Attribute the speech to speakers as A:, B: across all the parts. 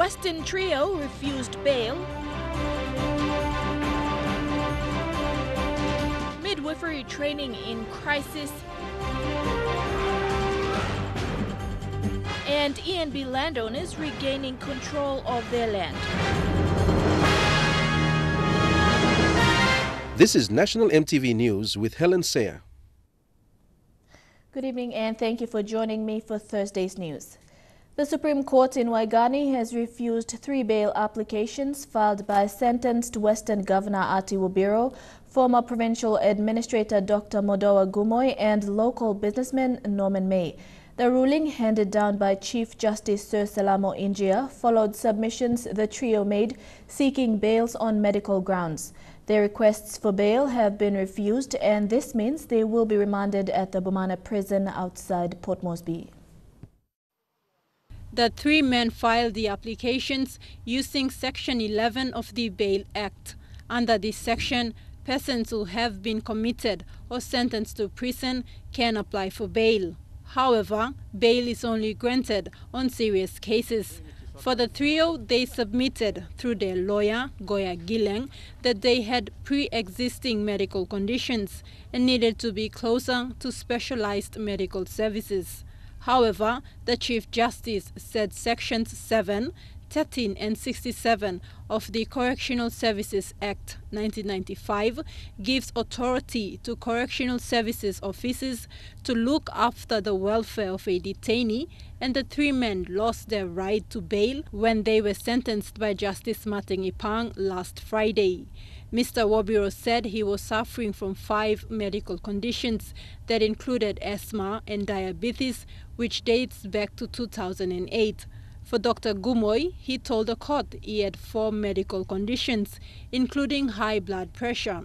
A: Western trio refused bail. Midwifery training in crisis. And ENB landowners regaining control of their land.
B: This is National EMTV News with Helen Sayer.
C: Good evening and thank you for joining me for Thursday's news. The Supreme Court in Waigani has refused 3 bail applications filed by sentenced Western Governor Ati Wabiro, former Provincial Administrator Dr. Modoa Gumoy, and local businessman Norman May. The ruling, handed down by Chief Justice Sir Salamo Injia, followed submissions the trio made seeking bails on medical grounds. Their requests for bail have been refused, and this means they will be remanded at the Bomana prison outside Port Moresby.
D: The 3 men filed the applications using Section 11 of the Bail Act. Under this section, persons who have been committed or sentenced to prison can apply for bail. However, bail is only granted on serious cases. For the trio, they submitted through their lawyer, Goya Gileng, that they had pre-existing medical conditions and needed to be closer to specialized medical services. However, the Chief Justice said Sections 7, 13 and 67 of the Correctional Services Act 1995 gives authority to correctional services officers to look after the welfare of a detainee, and the 3 men lost their right to bail when they were sentenced by Justice Mateng Ipang last Friday. Mr. Wabiro said he was suffering from 5 medical conditions that included asthma and diabetes, which dates back to 2008. For Dr. Gumoy, he told the court he had 4 medical conditions, including high blood pressure,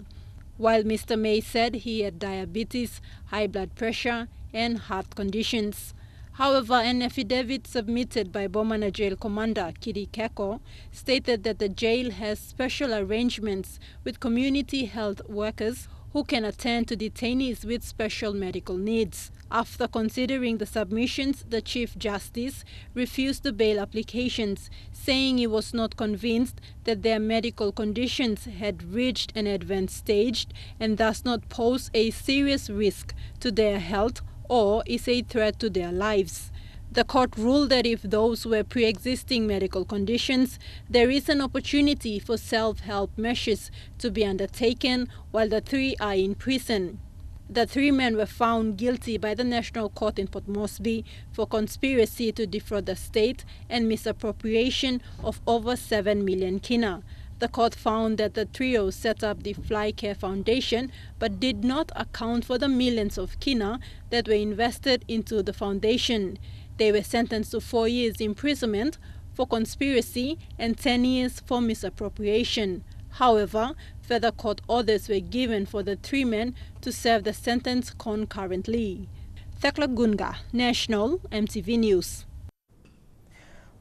D: while Mr. May said he had diabetes, high blood pressure, and heart conditions. However, an affidavit submitted by Bomana Jail Commander Kiri Keko stated that the jail has special arrangements with community health workers who can attend to detainees with special medical needs. After considering the submissions, the Chief Justice refused the bail applications, saying he was not convinced that their medical conditions had reached an advanced stage and thus not pose a serious risk to their health or is a threat to their lives. The court ruled that if those were pre-existing medical conditions, there is an opportunity for self-help measures to be undertaken while the 3 are in prison. The 3 men were found guilty by the National Court in Port Moresby for conspiracy to defraud the state and misappropriation of over 7 million kina. The court found that the trio set up the Fly Care Foundation but did not account for the millions of kina that were invested into the foundation. They were sentenced to 4 years imprisonment for conspiracy and 10 years for misappropriation. However, further court orders were given for the 3 men to serve the sentence concurrently. Thekla Gunga, National EMTV News.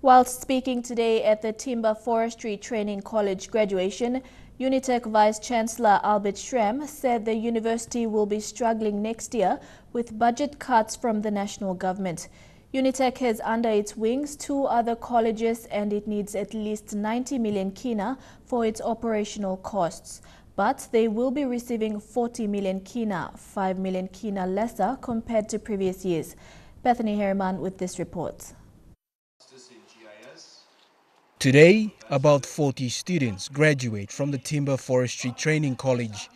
C: Whilst speaking today at the Timber Forestry Training College graduation, Unitec Vice-Chancellor Albert Schramm said the university will be struggling next year with budget cuts from the national government. Unitec has under its wings 2 other colleges and it needs at least 90 million kina for its operational costs. But they will be receiving 40 million kina, 5 million kina lesser compared to previous years. Bethany Herriman with this report.
E: Today, about 40 students graduate from the Timber Forestry Training College.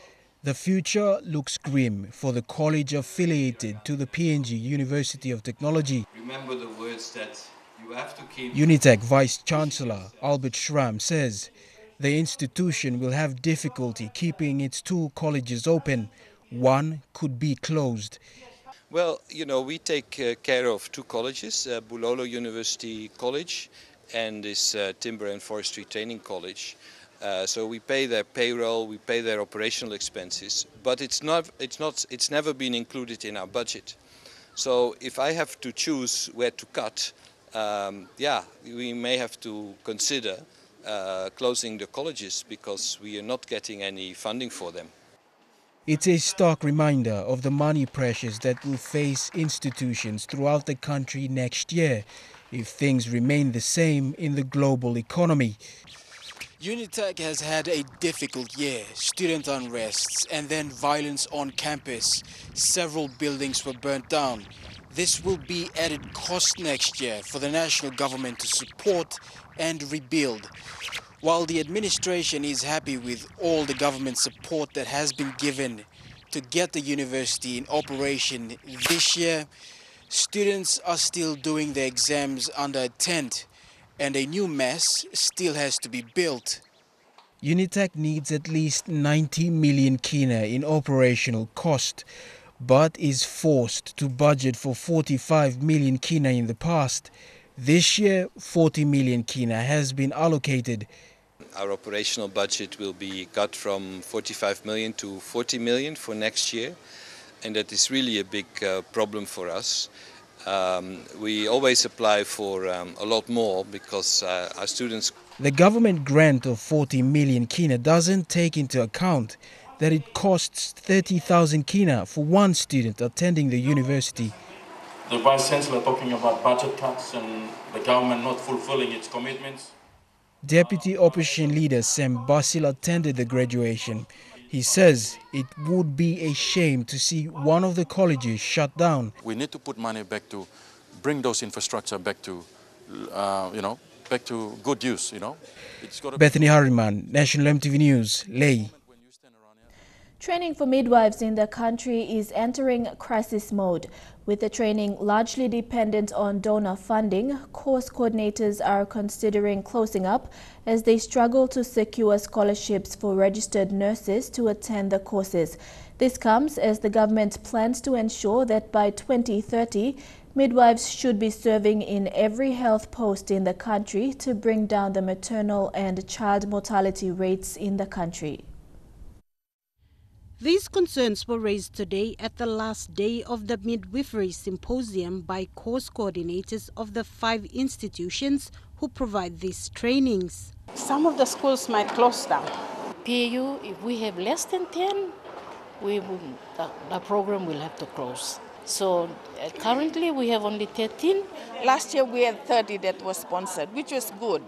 E: The future looks grim for the college affiliated to the PNG University of Technology.
F: Remember the words that you have to keep.
E: Unitec Vice-Chancellor Albert Schramm says the institution will have difficulty keeping its 2 colleges open. One could be closed.
F: Well, you know, we take care of 2 colleges, Bulolo University College and this Timber and Forestry Training College. So we pay their payroll, we pay their operational expenses, but it's never been included in our budget. So if I have to choose where to cut, we may have to consider closing the colleges because we are not getting any funding for them.
E: It's a stark reminder of the money pressures that will face institutions throughout the country next year. if things remain the same in the global economy. Unitec has had a difficult year, student unrests and then violence on campus. Several buildings were burnt down. This will be added cost next year for the national government to support and rebuild. While the administration is happy with all the government support that has been given to get the university in operation this year, students are still doing their exams under a tent, and a new mess still has to be built. Unitec needs at least 90 million kina in operational cost, but is forced to budget for 45 million kina in the past. This year, 40 million kina has been allocated.
F: Our operational budget will be cut from 45 million to 40 million for next year, and that is really a big problem for us. We always apply for a lot more because our students...
E: The government grant of 40 million kina doesn't take into account that it costs 30,000 kina for one student attending the university.
G: The Vice Chancellor talking about budget cuts and the government not fulfilling its commitments.
E: Deputy Opposition Leader Sam Basil attended the graduation. He says it would be a shame to see one of the colleges shut down.
G: We need to put money back to bring those infrastructure back to, back to good use.
E: Bethany Harriman, National EMTV News, Leh.
C: Training for midwives in the country is entering crisis mode. With the training largely dependent on donor funding, course coordinators are considering closing up as they struggle to secure scholarships for registered nurses to attend the courses. This comes as the government plans to ensure that by 2030, midwives should be serving in every health post in the country to bring down the maternal and child mortality rates in the country.
D: These concerns were raised today at the last day of the midwifery symposium by course coordinators of the 5 institutions who provide these trainings.
H: Some of the schools might close down.
I: PAU, if we have less than 10, the program will have to close. So currently we have only 13.
H: Last year we had 30 that was sponsored, which was good.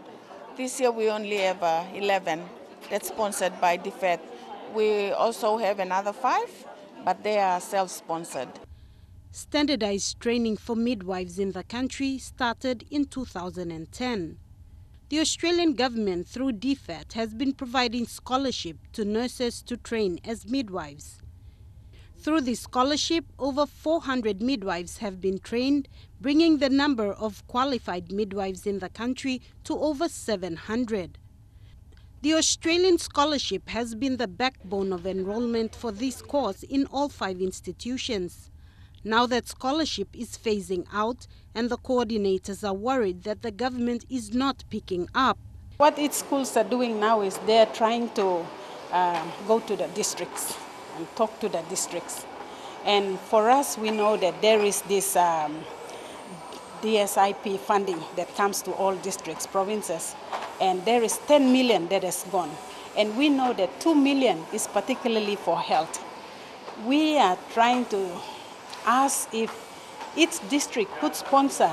H: This year we only have 11 that's sponsored by DFED. We also have another 5, but they are self-sponsored.
D: Standardized training for midwives in the country started in 2010. The Australian government, through DFED, has been providing scholarship to nurses to train as midwives. Through this scholarship, over 400 midwives have been trained, bringing the number of qualified midwives in the country to over 700. The Australian scholarship has been the backbone of enrollment for this course in all 5 institutions. Now that scholarship is phasing out and the coordinators are worried that the government is not picking up.
H: What its schools are doing now is they're trying to go to the districts and talk to the districts. And for us, we know that there is this DSIP funding that comes to all districts, provinces, and there is 10 million that has gone. And we know that 2 million is particularly for health. We are trying to ask if each district could sponsor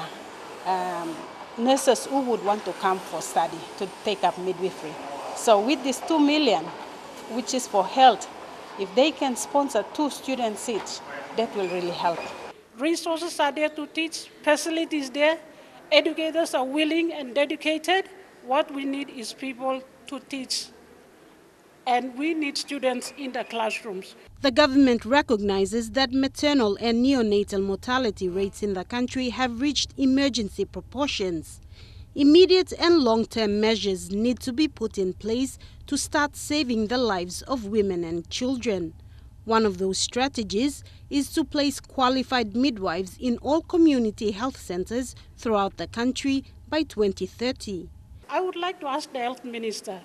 H: nurses who would want to come for study to take up midwifery. So with this 2 million, which is for health, if they can sponsor 2 students each, that will really help.
J: Resources are there to teach, facilities there, educators are willing and dedicated. What we need is people to teach, and we need students in the classrooms.
D: The government recognizes that maternal and neonatal mortality rates in the country have reached emergency proportions. Immediate and long-term measures need to be put in place to start saving the lives of women and children. One of those strategies is to place qualified midwives in all community health centers throughout the country by 2030.
J: I would like to ask the health minister,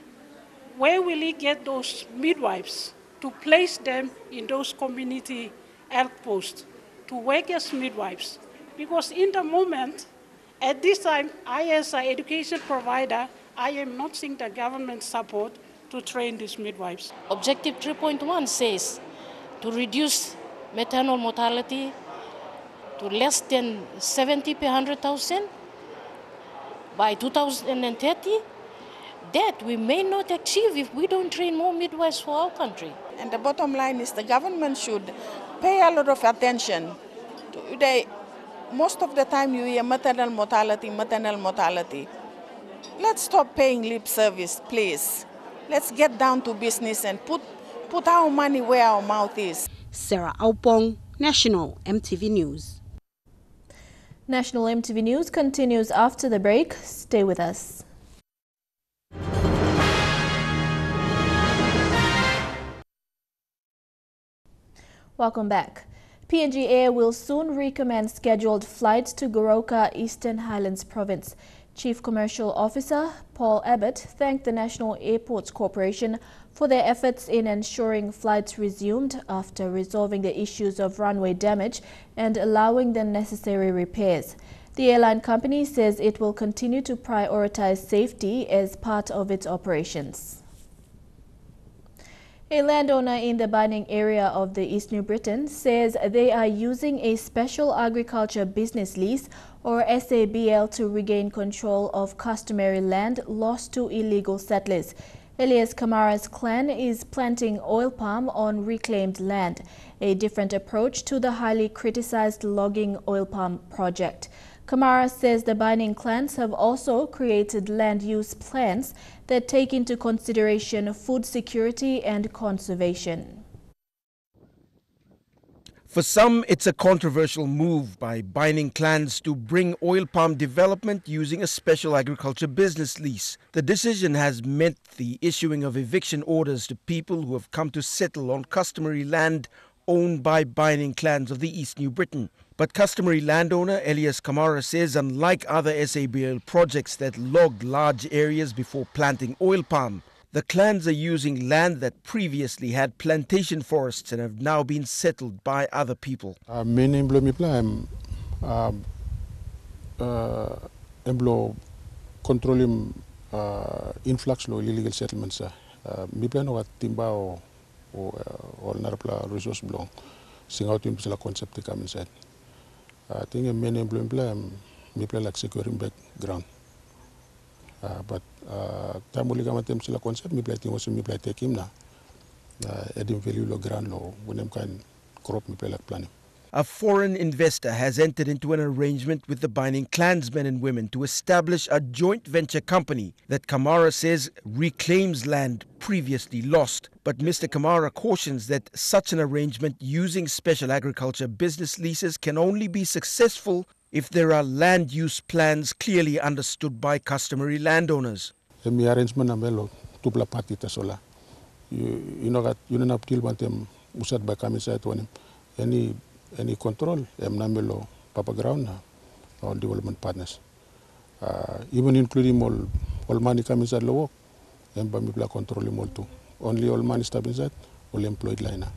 J: where will he get those midwives to place them in those community health posts to work as midwives? Because in the moment, at this time, I as an education provider, I am not seeing the government support to train these midwives.
I: Objective 3.1 says to reduce maternal mortality to less than 70 per 100,000 by 2030, that we may not achieve if we don't train more midwives for our country.
K: And the bottom line is the government should pay a lot of attention. Most of the time you hear maternal mortality, maternal mortality. Let's stop paying lip service, please. Let's get down to business and put our money where our mouth is.
L: Sarah Aupong, National EMTV News.
C: National EMTV News continues after the break. Stay with us. Welcome back. PNG Air will soon recommence scheduled flights to Goroka, Eastern Highlands Province. Chief Commercial Officer Paul Abbott thanked the National Airports Corporation for their efforts in ensuring flights resumed after resolving the issues of runway damage and allowing the necessary repairs. The airline company says it will continue to prioritize safety as part of its operations. A landowner in the Bining area of the East New Britain says they are using a special agriculture business lease or SABL to regain control of customary land lost to illegal settlers. Elias Kamara's clan is planting oil palm on reclaimed land, a different approach to the highly criticized logging oil palm project. Kamara says the Bining clans have also created land use plans that take into consideration food security and conservation.
E: For some, it's a controversial move by Bining clans to bring oil palm development using a special agriculture business lease. The decision has meant the issuing of eviction orders to people who have come to settle on customary land owned by Bining clans of the East New Britain. But customary landowner Elias Kamara says unlike other SABL projects that logged large areas before planting oil palm, the clans are using land that previously had plantation forests and have now been settled by other people.
M: Controlling influx of illegal settlements. Mi plan wa timba o narapla resource belong. Sing out in the concept come said. I think a main employment mi plan like securing background. But tamuli kama temsila concept mi plan tingo mi plan take him na. Adding value lo ground lo when them kind crop mi plan like planning.
E: A foreign investor has entered into an arrangement with the Bining clansmen and women to establish a joint venture company that Kamara says reclaims land previously lost. But Mr. Kamara cautions that such an arrangement using special agriculture business leases can only be successful if there are land use plans clearly understood by customary landowners.
M: The arrangement amelo tupla party tasola. You know that you don't have to want them usat by coming when any control namelo papa ground or development partners. Even including all money coming inside the work, and Bamibla controlling all too. Only all money stop inside, all employed liner.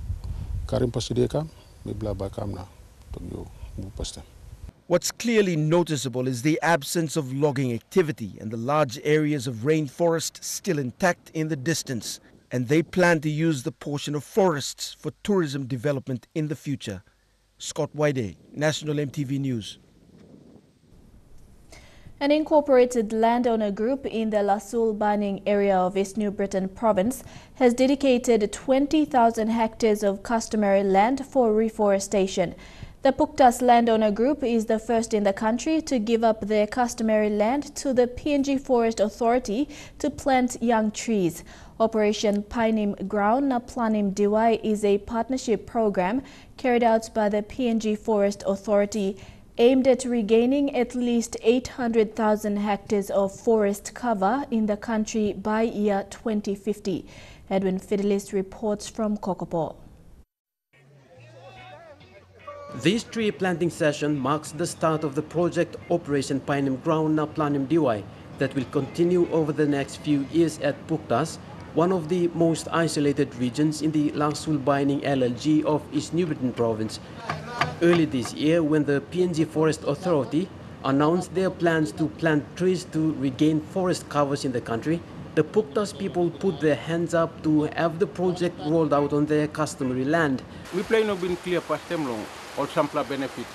M: Karim Pasideka, Mibla Bakamna, to you move past them.
E: What's clearly noticeable is the absence of logging activity and the large areas of rainforest still intact in the distance. And they plan to use the portion of forests for tourism development in the future. Scott Wide, National EMTV News.
C: An incorporated landowner group in the Lasul Bining area of East New Britain province has dedicated 20,000 hectares of customary land for reforestation. The Puktas landowner group is the first in the country to give up their customary land to the PNG Forest Authority to plant young trees. Operation Painim Ground na Planim Diwai is a partnership program carried out by the PNG Forest Authority aimed at regaining at least 800,000 hectares of forest cover in the country by year 2050. Edwin Fidelis reports from Kokopo.
N: This tree planting session marks the start of the project Operation Painim Ground na Planim Diwai that will continue over the next few years at Puktas, one of the most isolated regions in the Lasul Bining LLG of East New Britain province. Early this year, when the PNG Forest Authority announced their plans to plant trees to regain forest covers in the country, the Puktas people put their hands up to have the project rolled out on their customary land.
O: We play no been clear past them long, or sampla benefit,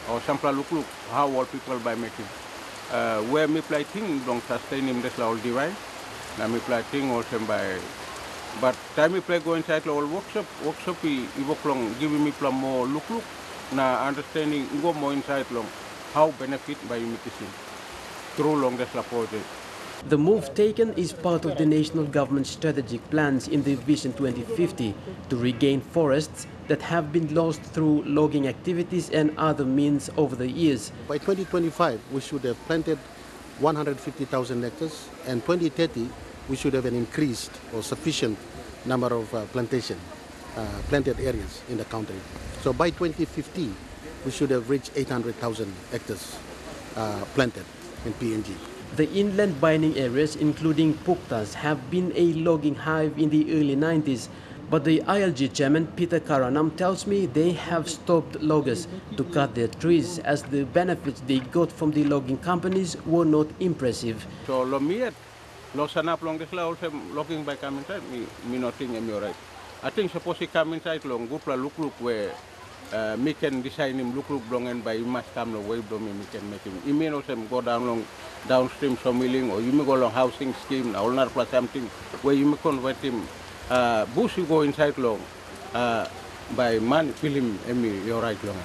O: or sampla look how all people by making. where me play thing don't sustain him this all divine. Now me play thing also by, but time me play go inside the whole workshop he work long giving me plan more look. Now understanding go more inside long how benefit by imitation through long this project.
N: The move taken is part of the national government strategic plans in the Vision 2050 to regain forests that have been lost through logging activities and other means over the years.
P: By 2025, we should have planted 150,000 hectares, and 2030, we should have an increased or sufficient number of planted areas in the country. So by 2050, we should have reached 800,000 hectares planted in PNG.
N: The inland mining areas, including Puktas, have been a logging hive in the early 90s, but the ILG chairman, Peter Karanam, tells me they have stopped loggers to cut their trees as the benefits they got from the logging companies were not impressive.
O: So lomiat, losanap long this also logging by come inside, me not think I'm right. I think suppose he come inside long, go look where me can design him look long and by must come the way me can make him. You may also go down long downstream sawmilling, or you may go along housing scheme, or not plus something where you may convert him. Bush you go inside long by man film you're right long.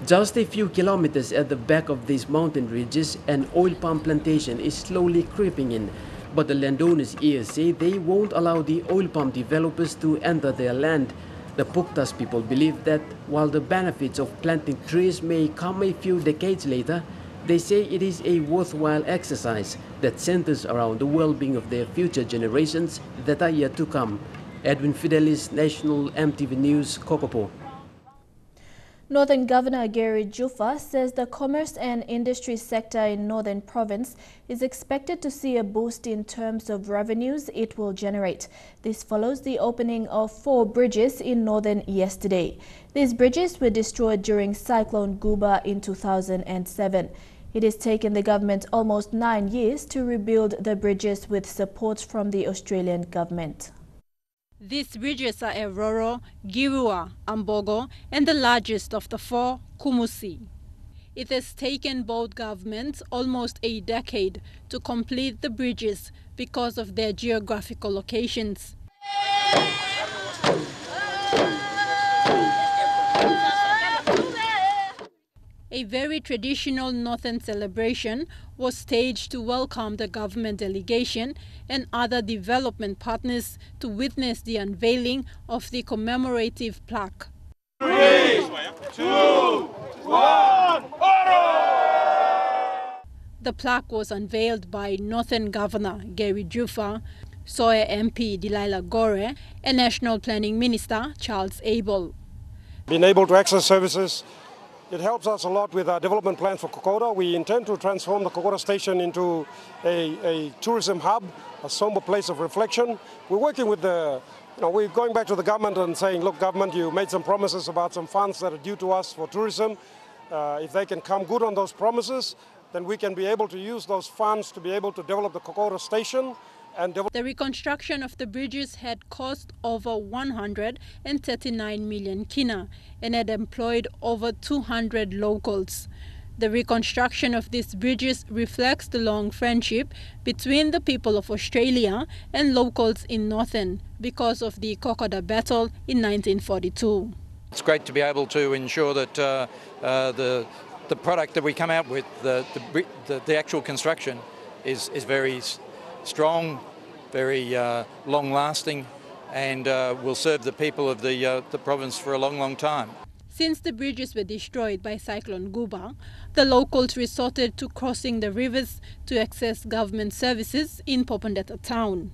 N: Just a few kilometers at the back of these mountain ridges, an oil palm plantation is slowly creeping in. But the landowners here say they won't allow the oil palm developers to enter their land. The Puktas people believe that while the benefits of planting trees may come a few decades later, they say it is a worthwhile exercise that centers around the well-being of their future generations that are yet to come. Edwin Fidelis, National EMTV News, Kokopo.
C: Northern Governor Gary Jufa says the commerce and industry sector in Northern Province is expected to see a boost in terms of revenues it will generate. This follows the opening of 4 bridges in Northern yesterday. These bridges were destroyed during Cyclone Guba in 2007. It has taken the government almost 9 years to rebuild the bridges with support from the Australian government.
D: These bridges are Eroro, Girua, Ambogo, and the largest of the 4, Kumusi. It has taken both governments almost a decade to complete the bridges because of their geographical locations. A very traditional Northern celebration was staged to welcome the government delegation and other development partners to witness the unveiling of the commemorative plaque.
Q: 3, 2, 1,
D: The plaque was unveiled by Northern Governor Gary Jufa, Soya MP Delilah Gore, and National Planning Minister Charles Abel.
R: Being able to access services, it helps us a lot with our development plan for Kokoda. We intend to transform the Kokoda station into a tourism hub, a somber place of reflection. We're working with we're going back to the government and saying, look, government, you made some promises about some funds that are due to us for tourism. If they can come good on those promises, then we can be able to use those funds to be able to develop the Kokoda station.
D: The reconstruction of the bridges had cost over 139 million kina and had employed over 200 locals. The reconstruction of these bridges reflects the long friendship between the people of Australia and locals in Northern because of the Kokoda battle in 1942.
S: It's great to be able to ensure that the product that we come out with, the actual construction, is very strong, very long-lasting, and will serve the people of the province for a long, long time.
D: Since the bridges were destroyed by Cyclone Guba, the locals resorted to crossing the rivers to access government services in Popondetta town.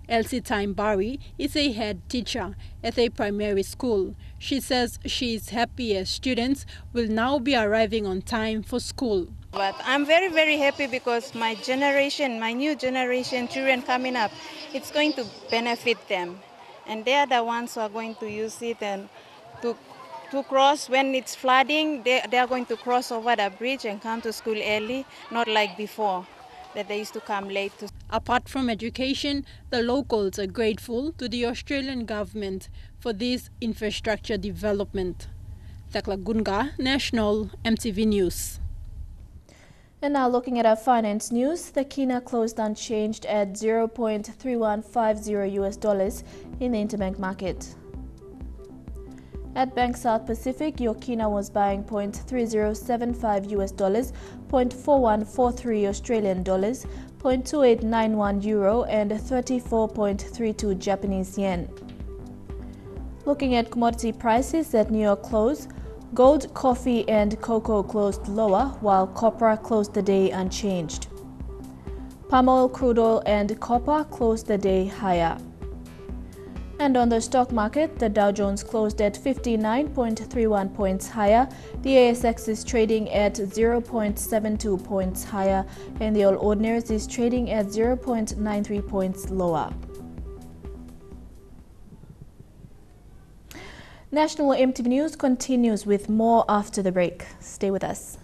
D: Elsie Time-Barry is a head teacher at a primary school. She says she is happy as students will now be arriving on time for school.
T: But I'm very, very happy because my generation, my new generation, children coming up, it's going to benefit them. And they are the ones who are going to use it and to cross when it's flooding. They are going to cross over the bridge and come to school early, not like before, that they used to come late.
D: Apart from education, the locals are grateful to the Australian government for this infrastructure development. Thakla Gunga, National EMTV News.
C: And now looking at our finance news, the Kina closed unchanged at 0.3150 US dollars in the interbank market. At Bank South Pacific, your Kina was buying 0.3075 US dollars, 0.4143 Australian dollars, 0.2891 euro and 34.32 Japanese yen. Looking at commodity prices at New York close, gold, coffee and cocoa closed lower, while copper closed the day unchanged. Palm oil, crude oil and copper closed the day higher. And on the stock market, the Dow Jones closed at 59.31 points higher, the ASX is trading at 0.72 points higher, and the All Ordinaries is trading at 0.93 points lower. National EMTV News continues with more after the break. Stay with us.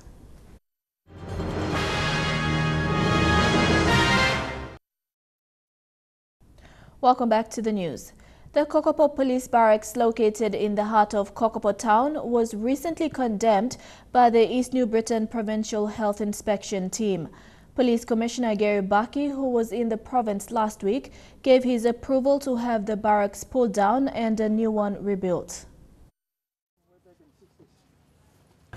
C: Welcome back to the news. The Kokopo Police Barracks, located in the heart of Kokopo Town, was recently condemned by the East New Britain Provincial Health Inspection Team. Police Commissioner Gary Baki, who was in the province last week, gave his approval to have the barracks pulled down and a new one rebuilt.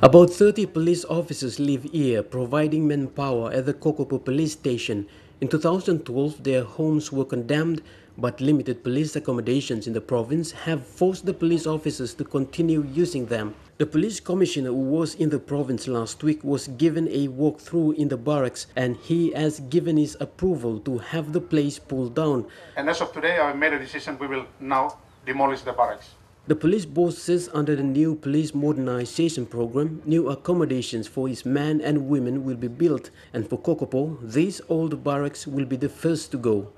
N: About 30 police officers live here, providing manpower at the Kokopo Police Station. In 2012, their homes were condemned, but limited police accommodations in the province have forced the police officers to continue using them. The police commissioner who was in the province last week was given a walkthrough in the barracks, and he has given his approval to have the place pulled down.
U: And as of today, I made a decision we will now demolish the barracks.
N: The police boss says under the new police modernization program, new accommodations for his men and women will be built, and for Kokopo, these old barracks will be the first to go.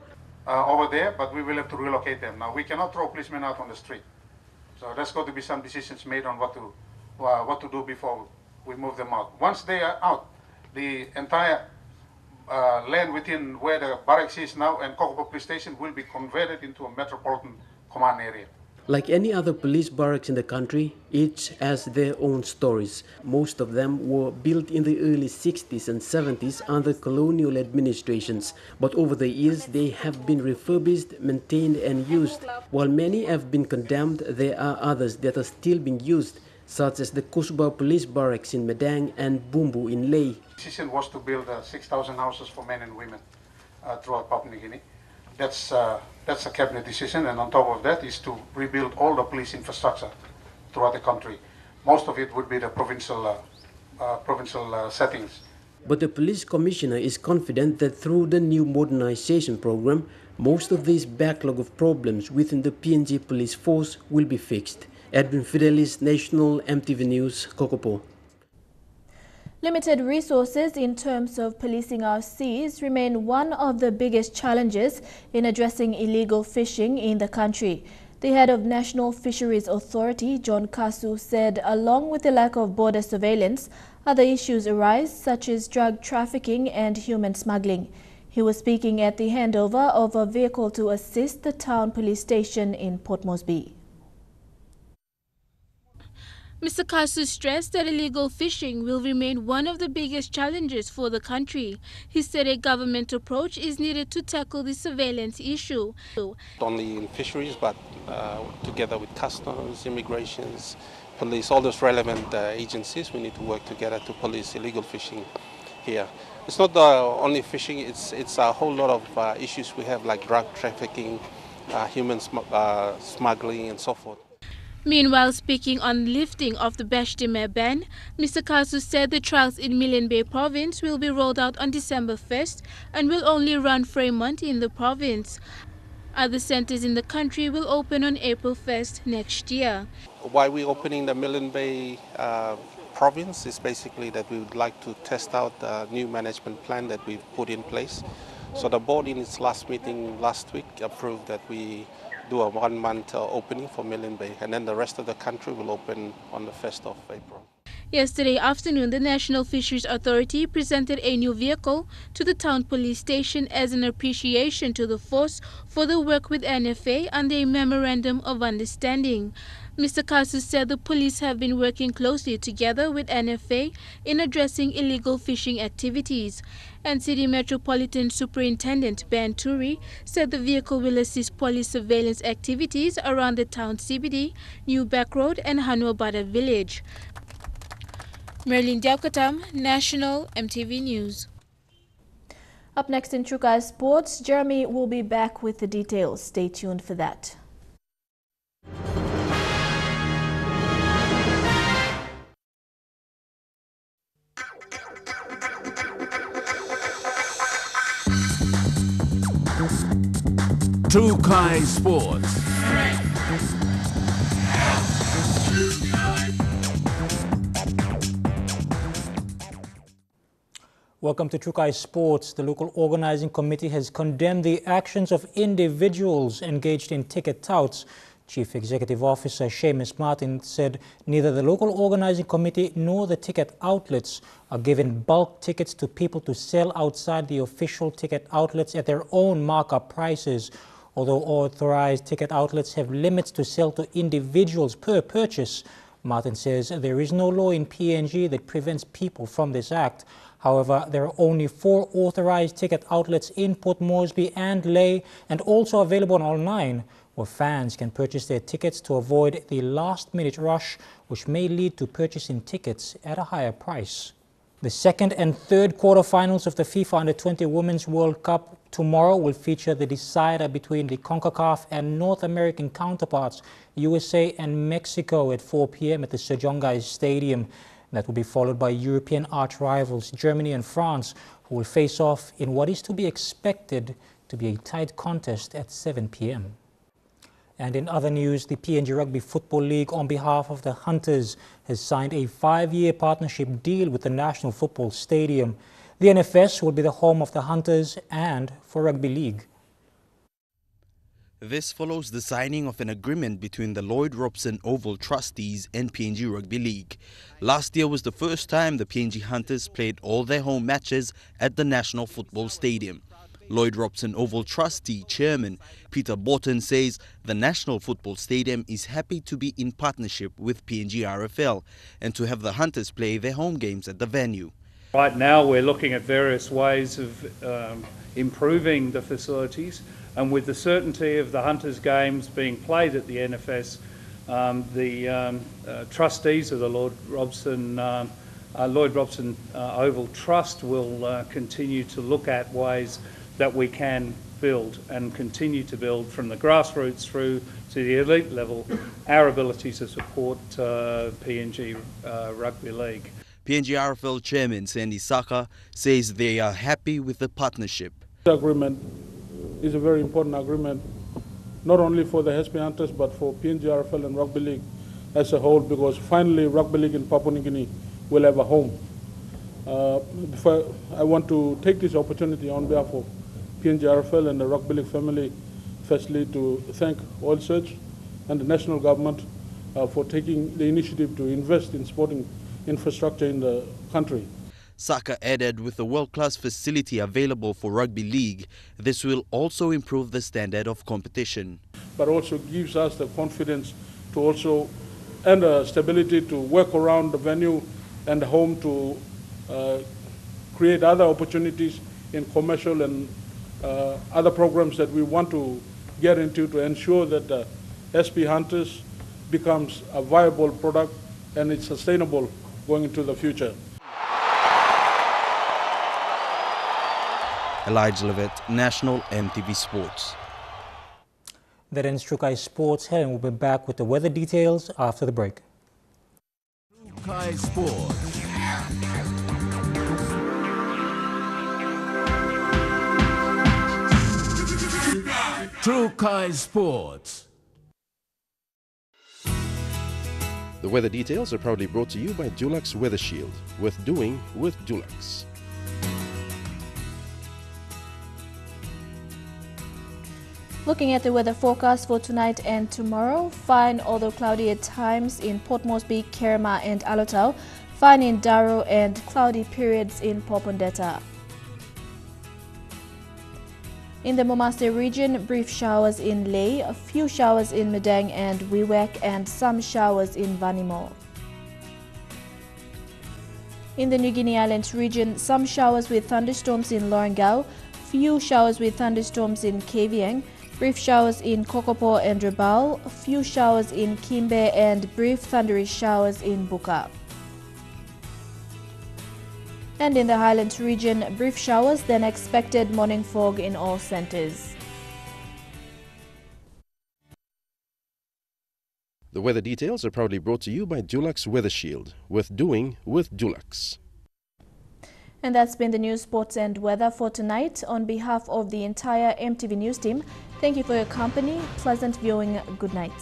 U: Over there, but we will have to relocate them. Now, we cannot throw policemen out on the street. So there's got to be some decisions made on what to do before we move them out. Once they are out, the entire land within where the barracks is now and Kokopo Police Station will be converted into a metropolitan command area.
N: Like any other police barracks in the country, each has their own stories. Most of them were built in the early 60s and 70s under colonial administrations, but over the years they have been refurbished, maintained and used. While many have been condemned, there are others that are still being used, such as the Kusubao Police Barracks in Medang and Bumbu in Ley.
U: The decision was to build 6,000 houses for men and women throughout Papua New Guinea. That's a cabinet decision, and on top of that is to rebuild all the police infrastructure throughout the country. Most of it would be the provincial settings.
N: But the police commissioner is confident that through the new modernization program, most of this backlog of problems within the PNG police force will be fixed. Edwin Fidelis, National EMTV News, Kokopo.
C: Limited resources in terms of policing our seas remain one of the biggest challenges in addressing illegal fishing in the country. The head of National Fisheries Authority, John Kasu, said along with the lack of border surveillance, other issues arise such as drug trafficking and human smuggling. He was speaking at the handover of a vehicle to assist the town police station in Port Moresby.
A: Mr. Kasu stressed that illegal fishing will remain one of the biggest challenges for the country. He said a government approach is needed to tackle the surveillance issue.
V: Not only in fisheries, but together with customs, immigrations, police, all those relevant agencies, we need to work together to police illegal fishing here. It's not only fishing, it's a whole lot of issues we have, like drug trafficking, human smuggling and so forth.
A: Meanwhile, speaking on lifting of the Bashtimere ban, Mr. Kasu said the trials in Milne Bay province will be rolled out on December 1st and will only run for a month in the province. Other centers in the country will open on April 1st next year.
V: Why we're opening the Milne Bay province is basically that we would like to test out the new management plan that we've put in place. So the board in its last meeting last week approved that we do a 1 month opening for Milne Bay, and then the rest of the country will open on the 1st of April.
A: Yesterday afternoon, the National Fisheries Authority presented a new vehicle to the town police station as an appreciation to the force for the work with NFA under a Memorandum of Understanding. Mr. Kasu said the police have been working closely together with NFA in addressing illegal fishing activities. And City Metropolitan Superintendent Ben Turi said the vehicle will assist police surveillance activities around the town CBD, New Back Road and Hanuabada Village. Merlin Diaukatam, National EMTV News.
C: Up next in Trukai Sports, Jeremy will be back with the details. Stay tuned for that.
B: Trukai Sports.
F: Welcome to Trukai Sports. The local organizing committee has condemned the actions of individuals engaged in ticket touts. Chief Executive Officer Seamus Martin said neither the local organizing committee nor the ticket outlets are giving bulk tickets to people to sell outside the official ticket outlets at their own markup prices. Although authorized ticket outlets have limits to sell to individuals per purchase, Martin says there is no law in PNG that prevents people from this act. However, there are only 4 authorized ticket outlets in Port Moresby and Lae, and also available online, where fans can purchase their tickets to avoid the last-minute rush, which may lead to purchasing tickets at a higher price. The second and third quarterfinals of the FIFA Under-20 Women's World Cup tomorrow will feature the decider between the CONCACAF and North American counterparts, USA and Mexico, at 4 p.m. at the Sejongais Stadium. That will be followed by European arch-rivals Germany and France, who will face off in what is to be expected to be a tight contest at 7 p.m. And in other news, the PNG Rugby Football League, on behalf of the Hunters, has signed a 5-year partnership deal with the National Football Stadium. The NFS will be the home of the Hunters and for Rugby League.
W: This follows the signing of an agreement between the Lloyd Robson Oval trustees and PNG Rugby League. Last year was the first time the PNG Hunters played all their home matches at the National Football Stadium. Lloyd Robson Oval trustee chairman Peter Borton says the National Football Stadium is happy to be in partnership with PNG RFL and to have the Hunters play their home games at the venue.
X: Right now we're looking at various ways of improving the facilities, and with the certainty of the Hunters games being played at the NFS, the trustees of the Lloyd Robson Oval Trust will continue to look at ways that we can build and continue to build from the grassroots through to the elite level our ability to support PNG Rugby League.
W: PNG RFL chairman Sandy Saka says they are happy with the partnership.
Y: The agreement is a very important agreement, not only for the HP Hunters but for PNG RFL and Rugby League as a whole, because finally Rugby League in Papua New Guinea will have a home. I want to take this opportunity on behalf of PNG RFL and the Rugby League family, firstly to thank Oil Search and the national government for taking the initiative to invest in sporting infrastructure in the country.
W: Saka added with a world-class facility available for Rugby League, this will also improve the standard of competition.
Y: But also gives us the confidence to also, and stability to work around the venue and the home to create other opportunities in commercial and other programs that we want to get into to ensure that the SP Hunters becomes a viable product and it's sustainable going into the future.
W: Elijah Levitt, National EMTV Sports.
F: That ends Trukai Sports. Helen will be back with the weather details after the break.
B: Trukai Sports. Trukai Sports.
Z: The weather details are proudly brought to you by Dulux Weather Shield. Worth doing with Dulux.
C: Looking at the weather forecast for tonight and tomorrow, fine although cloudy at times in Port Moresby, Kerema and Alotau. fine in Daro and cloudy periods in Popondetta. In the Momase region, brief showers in Ley, a few showers in Medang and Wewak, and some showers in Vanimo. In the New Guinea Islands region, some showers with thunderstorms in Lorengau, few showers with thunderstorms in Kavieng, brief showers in Kokopo and Rabaul, a few showers in Kimbe, and brief thundery showers in Buka. And in the Highlands region, brief showers, then expected morning fog in all centres.
Z: The weather details are proudly brought to you by Dulux Weather Shield. Worth doing with Dulux.
C: And that's been the news, sports and weather for tonight. On behalf of the entire EMTV News team, thank you for your company. Pleasant viewing. Good night.